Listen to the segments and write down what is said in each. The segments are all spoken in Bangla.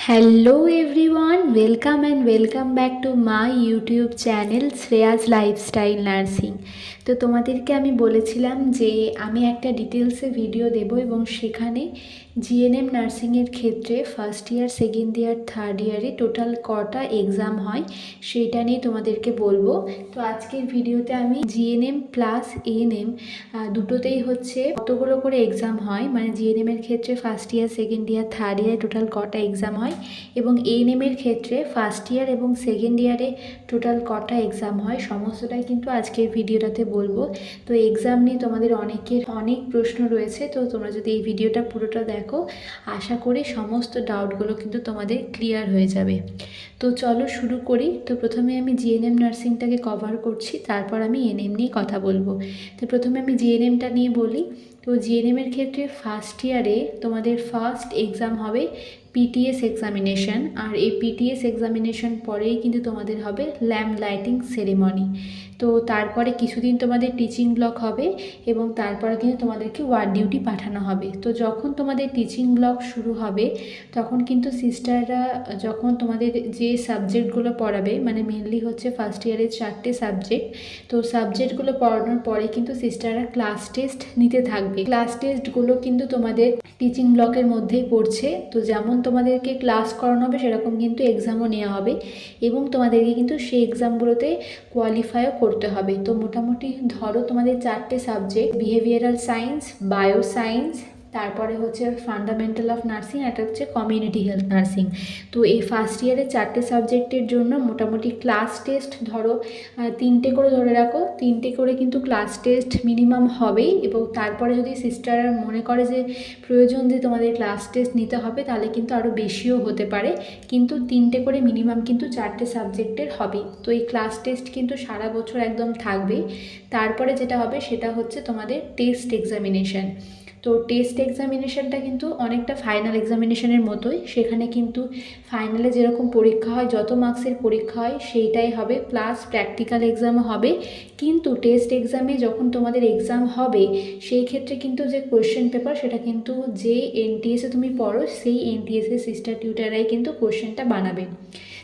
Hello everyone, welcome and welcome back to my YouTube channel Shreya's lifestyle nursing. তো তোমাদেরকে আমি বলেছিলাম যে আমি একটা ডিটেলসে ভিডিও দেব এবং সেখানে জিএনএম নার্সিংয়ের ক্ষেত্রে first year, second year, third ইয়ারে টোটাল কটা এক্সাম হয় সেটা নিয়ে তোমাদেরকে বলবো। তো আজকের ভিডিওতে আমি জিএনএম প্লাস এএনএম দুটোতেই হচ্ছে কতগুলো করে এক্সাম হয়, মানে জিএনএমের ক্ষেত্রে first year, second year, third ইয়ারে টোটাল কটা এক্সাম হয় এবং এএনএমের ক্ষেত্রে ফার্স্ট ইয়ার এবং সেকেন্ড ইয়ারে টোটাল কটা এক্সাম হয় সমস্তটাই কিন্তু আজকের ভিডিওটাতে বলবো। তো এক্সাম নিয়ে তোমাদের অনেকের অনেক প্রশ্ন রয়েছে, তো তোমরা যদি এই ভিডিওটা পুরোটা দেখো আশা করি সমস্ত ডাউটগুলো কিন্তু তোমাদের ক্লিয়ার হয়ে যাবে। তো চলো শুরু করি। তো প্রথমে আমি জিএনএম নার্সিংটাকে কভার করছি, তারপর আমি এএনএম নিয়ে কথা বলবো। তো প্রথমে আমি জিএনএমটা নিয়ে বলি। তো জিএনএমের ক্ষেত্রে ফার্স্ট ইয়ারে তোমাদের ফার্স্ট এক্সাম হবে পিটিএস এক্সামিনেশন, আর এই পিটিএস এক্সামিনেশন পরেই কিন্তু তোমাদের হবে ল্যাম্প লাইটিং সেরেমনি। তো তারপরে কিছুদিন তোমাদের টিচিং ব্লক হবে এবং তারপরে কিন্তু তোমাদেরকে ওয়ার্ড ডিউটি পাঠানো হবে। তো যখন তোমাদের টিচিং ব্লক শুরু হবে তখন কিন্তু সিস্টাররা যখন তোমাদের যে সাবজেক্টগুলো পড়াবে, মানে মেনলি হচ্ছে ফার্স্ট ইয়ারের 4টে সাবজেক্ট, তো সাবজেক্টগুলো পড়ানোর পরে কিন্তু সিস্টাররা ক্লাস টেস্ট নিতে থাকবে। ক্লাস টেস্টগুলো কিন্তু তোমাদের টিচিং ব্লকের মধ্যেই পড়ছে। তো যেমন তোমাদেরকে ক্লাস করানো হবে সেরকম কিন্তু এক্সামও নেওয়া হবে এবং তোমাদেরকে কিন্তু সেই এক্সামগুলোতে কোয়ালিফাইও করতে হবে। তো মোটামুটি ধরো তোমাদের 4টে subject, behavioural science, bio science, তারপরে হচ্ছে ফান্ডামেন্টাল অফ নার্সিং, একটা হচ্ছে কমিউনিটি হেলথ নার্সিং। তো এই ফার্স্ট ইয়ারে 4টে সাবজেক্টের জন্য মোটামুটি ক্লাস টেস্ট ধরো 3টে করে ধরে রাখো, 3টে করে কিন্তু ক্লাস টেস্ট মিনিমাম হবেই। এবং তারপরে যদি সিস্টার মনে করে যে প্রয়োজন যে তোমাদের ক্লাস টেস্ট নিতে হবে তাহলে কিন্তু আরও বেশিও হতে পারে, কিন্তু 3টে করে মিনিমাম কিন্তু 4টে সাবজেক্টের হবে। তো এই ক্লাস টেস্ট কিন্তু সারা বছর একদম থাকবেই। তারপরে যেটা হবে সেটা হচ্ছে তোমাদের টেস্ট এক্সামিনেশান। তো টেস্ট এক্সামিনেশানটা কিন্তু অনেকটা ফাইনাল এক্সামিনেশানের মতোই। সেখানে কিন্তু ফাইনালে যেরকম পরীক্ষা হয়, যত মার্কসের পরীক্ষা হয় সেইটাই হবে, প্লাস প্র্যাকটিক্যাল এক্সামও হবে। কিন্তু টেস্ট এক্সামে যখন তোমাদের এক্সাম হবে সেই ক্ষেত্রে কিন্তু যে কোয়েশ্চেন পেপার সেটা কিন্তু যে এনটিএসে তুমি পড়ো সেই এনটিএসের সিস্টার টিউটাররাই কিন্তু কোয়েশ্চেনটা বানাবে।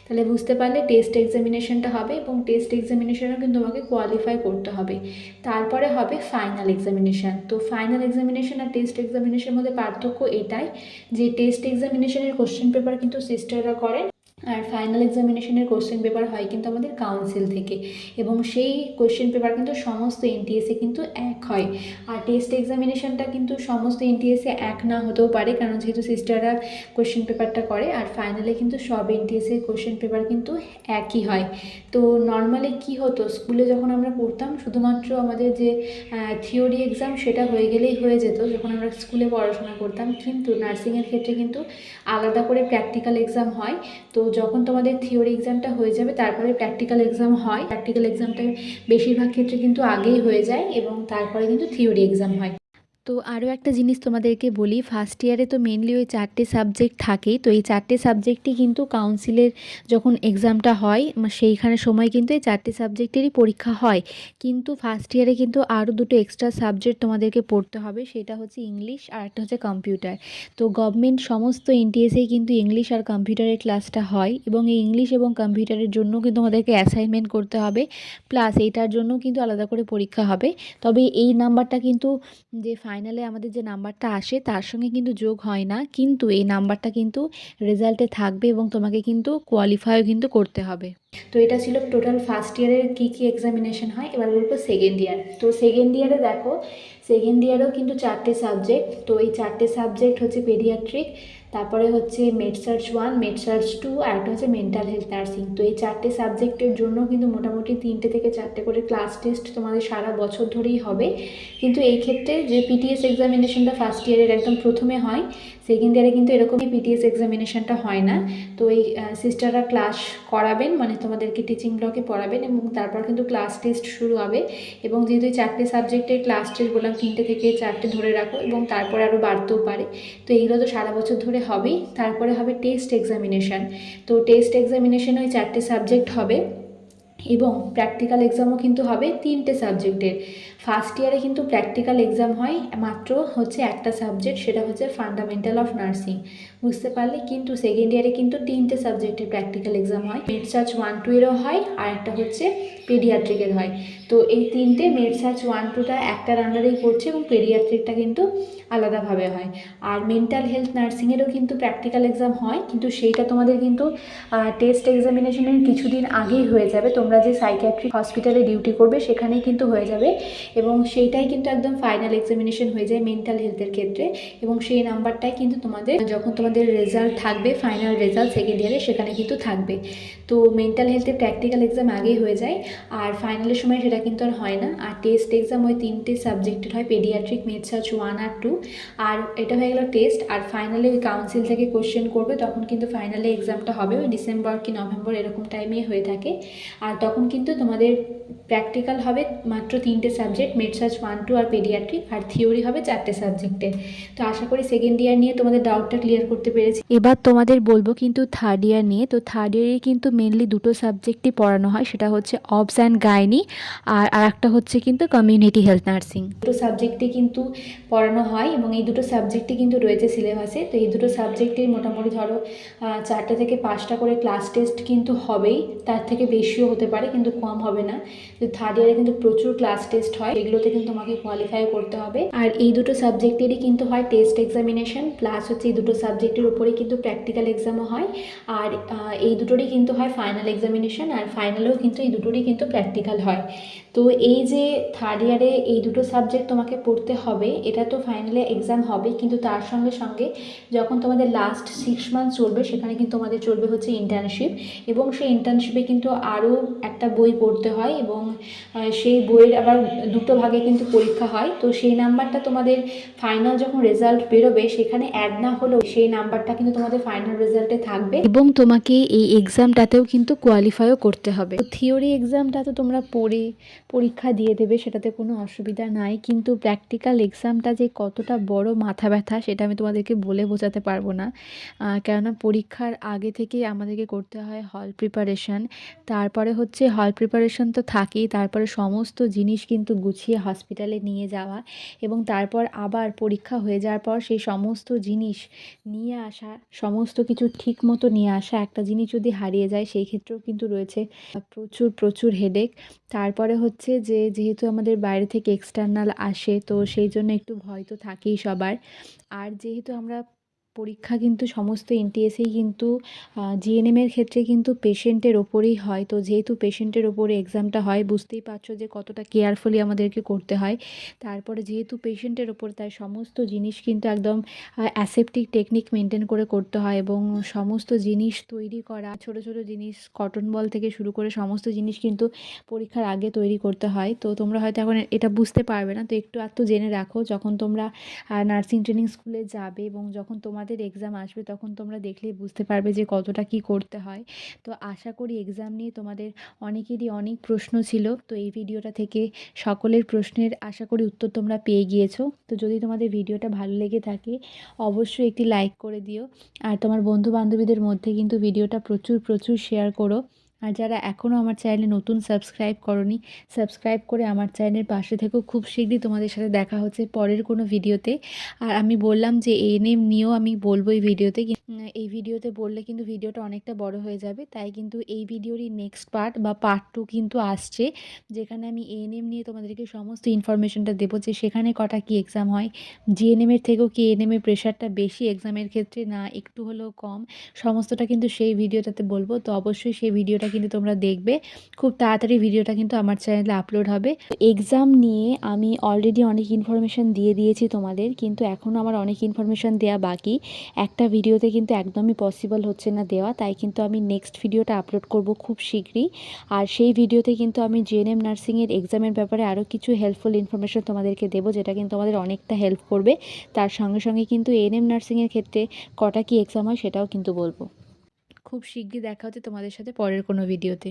তাহলে বুঝতে পারলে টেস্ট এক্সামিনেশনটা হবে এবং টেস্ট এক্সামিনেশনও কিন্তু তোমাকে কোয়ালিফাই করতে হবে। তারপরে হবে ফাইনাল এক্সামিনেশান। তো ফাইনাল এক্সামিনেশান আর টেস্ট এক্সামিনেশনের মধ্যে পার্থক্য এটাই যে টেস্ট এক্সামিনেশনের কোশ্চেন পেপার কিন্তু সিস্টাররা করেন, আর ফাইনাল এক্সামিনেশনের কোশ্চেন পেপার হয় কিন্তু আমাদের কাউন্সিল থেকে, এবং সেই কোশ্চেন পেপার কিন্তু সমস্ত এনটিএসে কিন্তু এক হয়। আর টেস্ট এক্সামিনেশনটা কিন্তু সমস্ত এনটিএসে এক না হতেও পারে, কারণ যেহেতু সিস্টাররা কোশ্চেন পেপারটা করে, আর ফাইনালে কিন্তু সব এনটিএসের কোশ্চেন পেপার কিন্তু একই হয়। তো নর্মালি কি হতো, স্কুলে যখন আমরা পড়তাম শুধুমাত্র আমাদের যে থিওরি এক্সাম সেটা হয়ে গেলেই হয়ে যেত যখন আমরা স্কুলে পড়াশোনা করতাম, কিন্তু নার্সিংয়ের ক্ষেত্রে কিন্তু আলাদা করে প্র্যাকটিক্যাল এক্সাম হয়। তো যখন তোমাদের থিওরি এক্সামটা হয়ে যাবে তারপরে প্র্যাকটিক্যাল এক্সাম হয়। প্র্যাকটিক্যাল এক্সামটা বেশিরভাগ ক্ষেত্রে কিন্তু আগেই হয়ে যায় এবং তারপরে কিন্তু থিওরি এক্সাম হয়। তো আরও একটা জিনিস তোমাদেরকে বলি, ফার্স্ট ইয়ারে তো মেনলি ওই 4টে সাবজেক্ট থাকেই। তো এই 4টে সাবজেক্টই কিন্তু কাউন্সিলের যখন এক্সামটা হয় সেইখানে সময় কিন্তু এই 4টে সাবজেক্টেরই পরীক্ষা হয়। কিন্তু ফার্স্ট ইয়ারে কিন্তু আরও দুটো এক্সট্রা সাবজেক্ট তোমাদেরকে পড়তে হবে, সেটা হচ্ছে ইংলিশ আর একটা হচ্ছে কম্পিউটার। তো গভর্নমেন্ট সমস্ত এনটিএসেই কিন্তু ইংলিশ আর কম্পিউটারের ক্লাসটা হয় এবং এই ইংলিশ এবং কম্পিউটারের জন্য কিন্তু আমাদেরকে অ্যাসাইনমেন্ট করতে হবে, প্লাস এইটার জন্য কিন্তু আলাদা করে পরীক্ষা হবে। তবে এই নাম্বারটা কিন্তু যে ফাইনালে আমাদের যে নাম্বারটা আসে তার সঙ্গে কিন্তু যোগ হয় না, কিন্তু এই নাম্বারটা কিন্তু রেজাল্টে থাকবে এবং তোমাকে কিন্তু কোয়ালিফাইও কিন্তু করতে হবে। তো এটা ছিল টোটাল ফার্স্ট ইয়ারের কী কী এক্সামিনেশন হয়। এবার বলবো সেকেন্ড ইয়ার। তো সেকেন্ড ইয়ারে দেখো, সেকেন্ড ইয়ারেও কিন্তু 4টে সাবজেক্ট। তো এই 4টে সাবজেক্ট হচ্ছে পেডিয়াট্রিক, তারপরে হচ্ছে মেডসার্চ 1, মেডসার্চ 2 আর একটা হচ্ছে মেন্টাল হেলথ নার্সিং। তো এই 4টে সাবজেক্টের জন্য কিন্তু মোটামুটি 3টে থেকে 4টে করে ক্লাস টেস্ট তোমাদের সারা বছর ধরেই হবে। কিন্তু এই ক্ষেত্রে যে পিটিএস এক্সামিনেশনটা ফার্স্ট ইয়ারের একদম প্রথমে হয়, সেকেন্ড ইয়ারে কিন্তু এরকমই পিটিএস এক্সামিনেশনটা হয় না। তো এই সিস্টাররা ক্লাস করাবেন, মানে তোমাদেরকে টিচিং ব্লকে পড়াবেন এবং তারপর কিন্তু ক্লাস টেস্ট শুরু হবে। এবং যেহেতু 4টে সাবজেক্টের ক্লাস টেস্ট বললাম 3টে থেকে 4টে ধরে রাখো এবং তারপরে আরও বাড়তেও পারে, তো এইগুলো তো সারা বছর ধরে হবেই। তারপরে হবে টেস্ট এক্সামিনেশান। তো টেস্ট এক্সামিনেশানে ওই 4টে সাবজেক্ট হবে এবং প্র্যাকটিক্যাল এক্সামও কিন্তু হবে 3টে সাবজেক্টের। ফার্স্ট ইয়ারে কিন্তু প্র্যাকটিক্যাল এক্সাম হয় মাত্র হচ্ছে একটা সাবজেক্ট, সেটা হচ্ছে ফান্ডামেন্টাল অফ নার্সিং। বুঝতে পারলে? কিন্তু সেকেন্ড ইয়ারে কিন্তু 3টে সাবজেক্টের প্র্যাকটিক্যাল এক্সাম হয়। মেডসার্চ 1-2 এরও হয়, আর একটা হচ্ছে পেডিয়াট্রিকের হয়। তো এই 3টে মেডসার্চ 1-2টা একটার আন্ডারেই পড়ছে এবং পেডিয়াট্রিকটা কিন্তু আলাদাভাবে হয়। আর মেন্টাল হেলথ নার্সিংয়েরও কিন্তু প্র্যাকটিক্যাল এক্সাম হয়, কিন্তু সেইটা তোমাদের কিন্তু টেস্ট এক্সামিনেশনের কিছুদিন আগেই হয়ে যাবে। তোমরা যে সাইকিয়াট্রিক হসপিটালে ডিউটি করবে সেখানেই কিন্তু হয়ে যাবে, এবং সেইটাই কিন্তু একদম ফাইনাল এক্সামিনেশন হয়ে যায় মেন্টাল হেলথের ক্ষেত্রে। এবং সেই নাম্বারটাই কিন্তু তোমাদের যখন তোমাদের রেজাল্ট থাকবে, ফাইনাল রেজাল্ট সেকেন্ড ইয়ারে, সেখানে কিন্তু থাকবে। তো মেন্টাল হেলথের প্র্যাকটিক্যাল এক্সাম আগেই হয়ে যায়, আর ফাইনালের সময় সেটা কিন্তু আর হয় না। আর টেস্ট এক্সাম ওই 3টে সাবজেক্টের হয়, পেডিয়াট্রিক, মেডসার্চ 1 আর 2। আর এটা হয়ে গেল টেস্ট। আর ফাইনালে ওই কাউন্সিল থেকে কোশ্চেন করবে, তখন কিন্তু ফাইনালে এক্সামটা হবে ওই ডিসেম্বর কি নভেম্বর এরকম টাইমে হয়ে থাকে। আর তখন কিন্তু তোমাদের প্র্যাকটিক্যাল হবে মাত্র 3টে সাবজেক্ট, মেডসার্চ 1-2 আর পেডিয়াট্রিক, আর থিওরি হবে 4টে সাবজেক্টে। তো আশা করি সেকেন্ড ইয়ার নিয়ে তোমাদের ডাউটটা ক্লিয়ার করতে পেরেছি। এবার তোমাদের বলবো কিন্তু থার্ড ইয়ার নিয়ে। তো থার্ড ইয়ারে কিন্তু মেনলি দুটো সাবজেক্টই পড়ানো হয়, সেটা হচ্ছে অবস অ্যান্ড গাইনি, আর একটা হচ্ছে কিন্তু কমিউনিটি হেলথ নার্সিং। দুটো সাবজেক্টে কিন্তু পড়ানো হয়, এবং এই দুটো সাবজেক্টই কিন্তু রয়েছে সিলেবাসে। তো এই দুটো সাবজেক্টের মোটামুটি ধরো 4টে থেকে 5টা করে ক্লাস টেস্ট কিন্তু হবেই, তার থেকে বেশিও হতে পারে, কিন্তু কম হবে না। তো থার্ড ইয়ারে কিন্তু প্রচুর ক্লাস টেস্ট হয়, এগুলোতে কিন্তু তোমাকে কোয়ালিফাই করতে হবে। আর এই দুটো সাবজেক্টেরই কিন্তু হয় টেস্ট এক্সামিনেশন, প্লাস হচ্ছে এই দুটো সাবজেক্টের উপরেই কিন্তু প্র্যাকটিক্যাল এক্সামও হয়। আর এই দুটোরই কিন্তু হয় ফাইনাল এক্সামিনেশন, আর ফাইনালেও কিন্তু এই দুটোরই কিন্তু প্র্যাকটিক্যাল হয়। তো এই যে থার্ড ইয়ারে এই দুটো সাবজেক্ট তোমাকে পড়তে হবে, এটা তো ফাইনালে এক্সাম হবে, কিন্তু তার সঙ্গে সঙ্গে যখন তোমাদের লাস্ট 6 মান্থ চলবে, সেখানে কিন্তু তোমাদের চলবে হচ্ছে ইন্টার্নশিপ, এবং সেই ইন্টার্নশিপে কিন্তু আরও একটা বই পড়তে হয়, এবং সেই বইয়ের আবার দুটো ভাগে কিন্তু পরীক্ষা হয়। তো সেই নাম্বারটা তোমাদের ফাইনাল যখন রেজাল্ট বেরোবে, সেখানে অ্যাড না হলেও সেই নাম্বারটা কিন্তু তোমাদের ফাইনাল রেজাল্টে থাকবে, এবং তোমাকে এই এক্সামটাতেও কিন্তু কোয়ালিফাইও করতে হবে। তো থিওরি এক্সামটা তো তোমরা পড়ে পরীক্ষা দিয়ে দেবে, সেটাতে কোনো অসুবিধা নাই, কিন্তু প্র্যাকটিক্যাল এক্সামটা যে কতটা বড় মাথা ব্যথা সেটা আমি তোমাদেরকে বলে বোঝাতে পারবো না। কেননা পরীক্ষার আগে থেকেই আমাদেরকে করতে হয় হল প্রিপারেশান, তারপরে হচ্ছে হল প্রিপারেশান তো থাকেই, তারপরে সমস্ত জিনিস কিন্তু গুছিয়ে হসপিটালে নিয়ে যাওয়া, এবং তারপর আবার পরীক্ষা হয়ে যাওয়ার পর সেই সমস্ত জিনিস নিয়ে আসা, সমস্ত কিছু ঠিক মতো নিয়ে আসা। একটা জিনিস যদি হারিয়ে যায় সেই ক্ষেত্রেও কিন্তু রয়েছে প্রচুর প্রচুর হেডেক। তারপরে হচ্ছে যে যেহেতু আমাদের বাইরে থেকে এক্সটার্নাল আসে, তো সেই জন্য একটু ভয় তো থাকেই সবার। আর যেহেতু আমরা পরীক্ষা কিন্তু সমস্ত এনটিএসেই কিন্তু জিএনএমের ক্ষেত্রে কিন্তু পেশেন্টের ওপরেই হয়। তো যেহেতু পেশেন্টের ওপরে এক্সামটা হয়, বুঝতেই পারছো যে কতটা কেয়ারফুলি আমাদেরকে করতে হয়। তারপরে যেহেতু পেশেন্টের ওপর, তাই সমস্ত জিনিস কিন্তু একদম অ্যাসেপটিক টেকনিক মেনটেন করে করতে হয়, এবং সমস্ত জিনিস তৈরি করা, ছোট ছোট জিনিস কটন বল থেকে শুরু করে সমস্ত জিনিস কিন্তু পরীক্ষার আগে তৈরি করতে হয়। তো তোমরা হয়তো এখন এটা বুঝতে পারবে না, তো একটু আধটু জেনে রাখো, যখন তোমরা নার্সিং ট্রেনিং স্কুলে যাবে এবং যখন তোমাদের এক্সাম আসবে, তখন তোমরা দেখলেই বুঝতে পারবে যে কতটা কী করতে হয়। তো আশা করি এক্সাম নিয়ে তোমাদের অনেকেরই অনেক প্রশ্ন ছিল, তো এই ভিডিওটা থেকে সকলের প্রশ্নের আশা করি উত্তর তোমরা পেয়ে গিয়েছো। তো যদি তোমাদের ভিডিওটা ভালো লেগে থাকে, অবশ্যই একটি লাইক করে দিও, আর তোমার বন্ধু বান্ধবীদের মধ্যে কিন্তু ভিডিওটা প্রচুর প্রচুর শেয়ার করো। আর যারা এখনও আমার চ্যানেলে নতুন সাবস্ক্রাইব করোনি, সাবস্ক্রাইব করে আমার চ্যানেলের পাশে থেকো। খুব শীঘ্রই তোমাদের সাথে দেখা হচ্ছে পরের কোনো ভিডিওতে। আর আমি বললাম যে এএনএম নিয়েও আমি বলবো এই ভিডিওতে, এই ভিডিওতে বললে কিন্তু ভিডিওটা অনেকটা বড় হয়ে যাবে, তাই কিন্তু এই ভিডিওরই নেক্সট পার্ট বা পার্ট 2 কিন্তু আসছে, যেখানে আমি এএনএম নিয়ে তোমাদেরকে সমস্ত ইনফরমেশনটা দেবো, যে সেখানে কটা কি এক্সাম হয়, জিএনএমের থেকেও কি এএনএমের প্রেশারটা বেশি এক্সামের ক্ষেত্রে, না একটু হলেও কম, সমস্তটা কিন্তু সেই ভিডিওটাতে বলবো। তো অবশ্যই সেই ভিডিওটা কিন্তু তোমরা দেখবে, খুব তাড়াতাড়ি ভিডিওটা কিন্তু আমার চ্যানেলে আপলোড হবে। এক্সাম নিয়ে আমি অলরেডি অনেক ইনফরমেশান দিয়ে দিয়েছি তোমাদের, কিন্তু এখনও আমার অনেক ইনফরমেশান দেওয়া বাকি। একটা ভিডিওতে কিন্তু একদমই পসিবল হচ্ছে না দেওয়া, তাই কিন্তু আমি নেক্সট ভিডিওটা আপলোড করব খুব শীঘ্রই। আর সেই ভিডিওতে কিন্তু আমি জিএনএম নার্সিংয়ের এক্সামের ব্যাপারে আরও কিছু হেল্পফুল ইনফরমেশান তোমাদেরকে দেবো, যেটা কিন্তু আমাদের অনেকটা হেল্প করবে। তার সঙ্গে সঙ্গে কিন্তু এএনএম নার্সিংয়ের ক্ষেত্রে কটা কি এক্সাম হয় সেটাও কিন্তু বলবো। খুব শীঘ্রই দেখা হচ্ছে তোমাদের সাথে পরের কোনো ভিডিওতে।